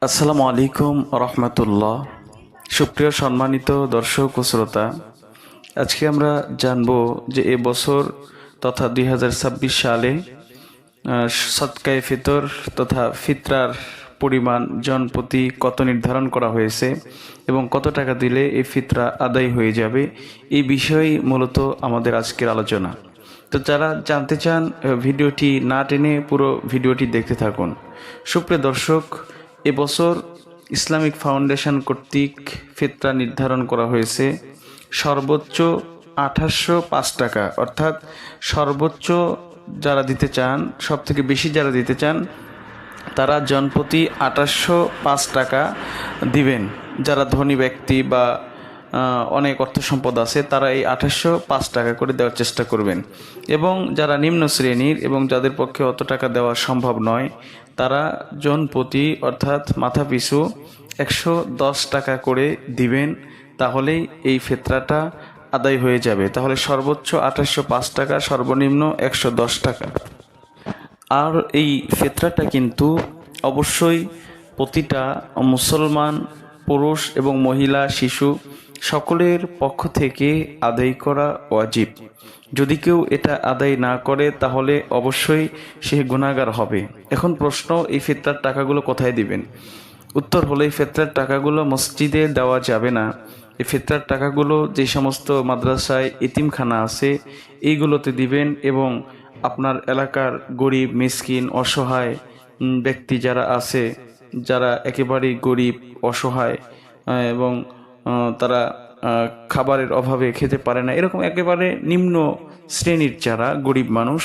আসসালামু আলাইকুম রহমতুল্লাহ। সুপ্রিয় সম্মানিত দর্শক ও শ্রোতা, আজকে আমরা জানব যে এবছর তথা 2026 সালে সদকায়ে ফিতর তথা ফিতরার পরিমাণ জনপ্রতি কত নির্ধারণ করা হয়েছে এবং কত টাকা দিলে এই ফিতরা আদায় হয়ে যাবে, এই বিষয়ে মূলত আমাদের আজকের আলোচনা। তো যারা জানতে চান, ভিডিওটি না টেনে পুরো ভিডিওটি দেখতে থাকুন। সুপ্রিয় দর্শক, এবছর ইসলামিক ফাউন্ডেশন কর্তৃক ফিতরা নির্ধারণ করা হয়েছে সর্বোচ্চ 2805 টাকা, অর্থাৎ সর্বোচ্চ যারা দিতে চান, সব থেকে বেশি যারা দিতে চান, তারা জনপ্রতি 2805 টাকা দিবেন। যারা ধনী ব্যক্তি বা অনেক অর্থ সম্পদ আছে, তারা এই 2805 টাকা করে দেওয়ার চেষ্টা করবেন। এবং যারা নিম্ন শ্রেণীর এবং যাদের পক্ষে অত টাকা দেওয়া সম্ভব নয়, তারা জনপ্রতি অর্থাৎ মাথা পিছু 110 টাকা করে দিবেন। তাহলেই এই ফিতরাটা আদায় হয়ে যাবে। তাহলে সর্বোচ্চ 2805 টাকা, সর্বনিম্ন 110 টাকা। আর এই ফিতরাটা কিন্তু অবশ্যই প্রতিটা মুসলমান পুরুষ এবং মহিলা, শিশু সকলের পক্ষ থেকে আদায় করা ওয়াজিব। যদি কেউ এটা আদায় না করে তাহলে অবশ্যই সে গুনাহগার হবে। এখন প্রশ্ন, এই ফিতরার টাকাগুলো কোথায় দিবেন? উত্তর হলো, এই ফিতরার টাকাগুলো মসজিদে দেওয়া যাবে না। এই ফিতরার টাকাগুলো যে সমস্ত মাদ্রাসায় এতিমখানা আছে এইগুলোতে দিবেন, এবং আপনার এলাকার গরিব, মিসকিন, অসহায় ব্যক্তি যারা আছে, যারা একেবারেই গরিব, অসহায় এবং তারা খাবারের অভাবে খেতে পারে না, এরকম একেবারে নিম্ন শ্রেণীর যারা গরিব মানুষ,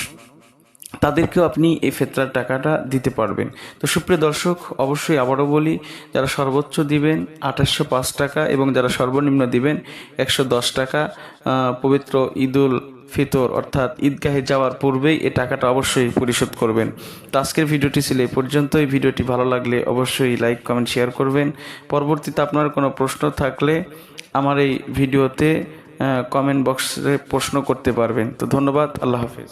তাদেরকেও আপনি এই ফিতরার টাকাটা দিতে পারবেন। তো সুপ্রিয় দর্শক, অবশ্যই আবারও বলি, যারা সর্বোচ্চ দিবেন 2805 টাকা এবং যারা সর্বনিম্ন দিবেন 110 টাকা, পবিত্র ঈদুল ফিতর অর্থাৎ ঈদগাহে যাওয়ার পূর্বেই এই টাকাটা অবশ্যই পরিশোধ করবেন। তো আজকের ভিডিওটি ছিল এই পর্যন্ত। এই ভিডিওটি ভালো লাগলে অবশ্যই লাইক, কমেন্ট, শেয়ার করবেন। পরবর্তীতে আপনার কোনো প্রশ্ন থাকলে আমার এই ভিডিওতে কমেন্ট বক্সে প্রশ্ন করতে পারবেন। তো ধন্যবাদ। আল্লাহ হাফেজ।